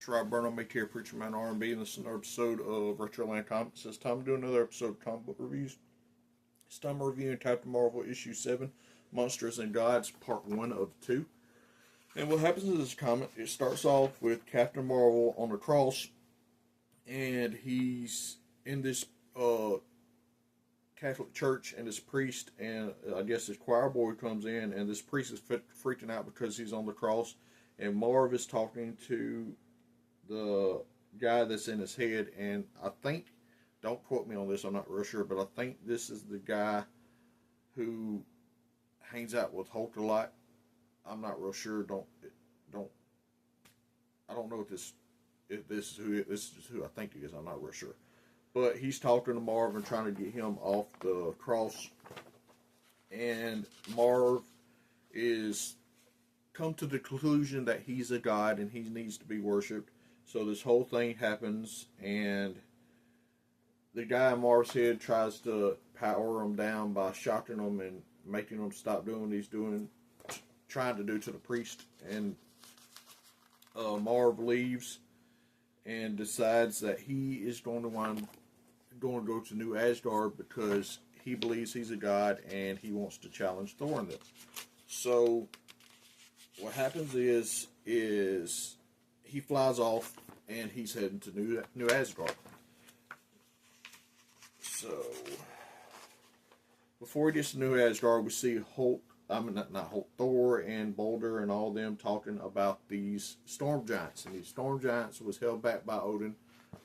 It's Rob Burnham, make here, Preacher Man R&B, and this is another episode of Retro Land Comics. It's time to do another episode of comic book reviews. It's time to review Captain Marvel issue 7, Monsters and Gods, part 1 of 2. And what happens in this comic, it starts off with Captain Marvel on the cross, and he's in this Catholic church, and this priest and I guess this choir boy comes in, and this priest is freaking out because he's on the cross, and Marv is talking to the guy that's in his head, and I think, don't quote me on this, I'm not real sure, but I think this is the guy who hangs out with Hulk a lot. I'm not real sure. I don't know if this is who I think it is. I'm not real sure. But he's talking to Marv and trying to get him off the cross. And Marv is come to the conclusion that he's a god and he needs to be worshipped. So this whole thing happens, and the guy in Marv's head tries to power him down by shocking him and making him stop doing what he's trying to do to the priest. And Marv leaves and decides that he is going to go to New Asgard because he believes he's a god and he wants to challenge Thor in this. So what happens is he flies off and he's heading to New Asgard. So before he gets to New Asgard, we see Thor and Balder and all them talking about these storm giants. And these storm giants was held back by Odin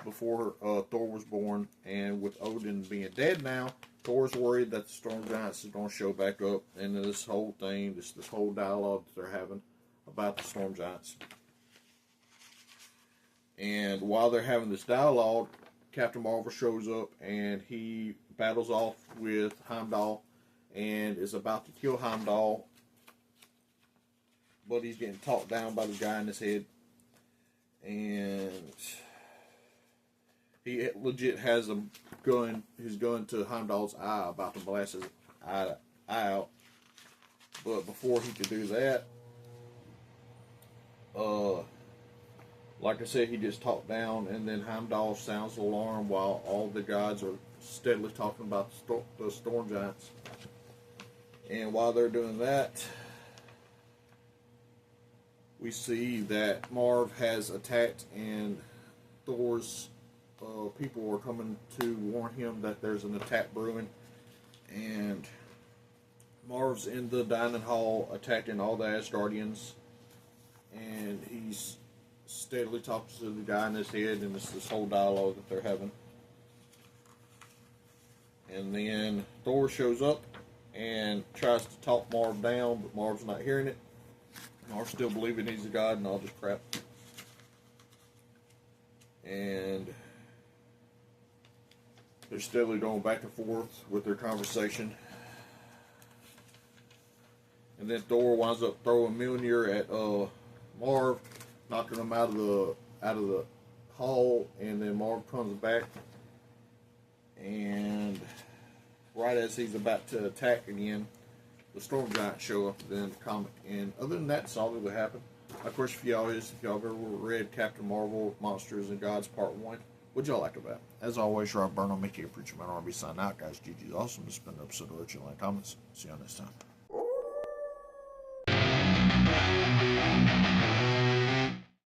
before Thor was born. And with Odin being dead now, Thor's worried that the storm giants is going to show back up. And this whole thing, this whole dialogue that they're having about the storm giants. And while they're having this dialogue, Captain Marvel shows up and he battles off with Heimdall and is about to kill Heimdall, but he's getting talked down by the guy in his head, and he legit has his gun to Heimdall's eye, about to blast his eye out. But before he could do that, like I said, he gets talked down, and then Heimdall sounds the alarm while all the gods are steadily talking about the storm giants. And while they're doing that, we see that Marv has attacked, and Thor's people are coming to warn him that there's an attack brewing. And Marv's in the dining hall attacking all the Asgardians, and he's steadily talking to the guy in his head, and it's this whole dialogue that they're having. And then Thor shows up and tries to talk Marv down, but Marv's not hearing it. Marv's still believing he's a god and all this crap. And they're steadily going back and forth with their conversation. And then Thor winds up throwing Mjolnir at Marv, knocking him out of the hall, and then Marv comes back, and right as he's about to attack again, the storm giants show up in the comic. And other than that, that's all that would happen. Of course, if y'all ever read Captain Marvel, Monsters and Gods Part 1, what'd y'all like about it? As always, Rob Burnham, Mickey, Preacher Man R&B, signing out, guys. GG's awesome. This has been an episode of Retro Land Comics. See y'all next time.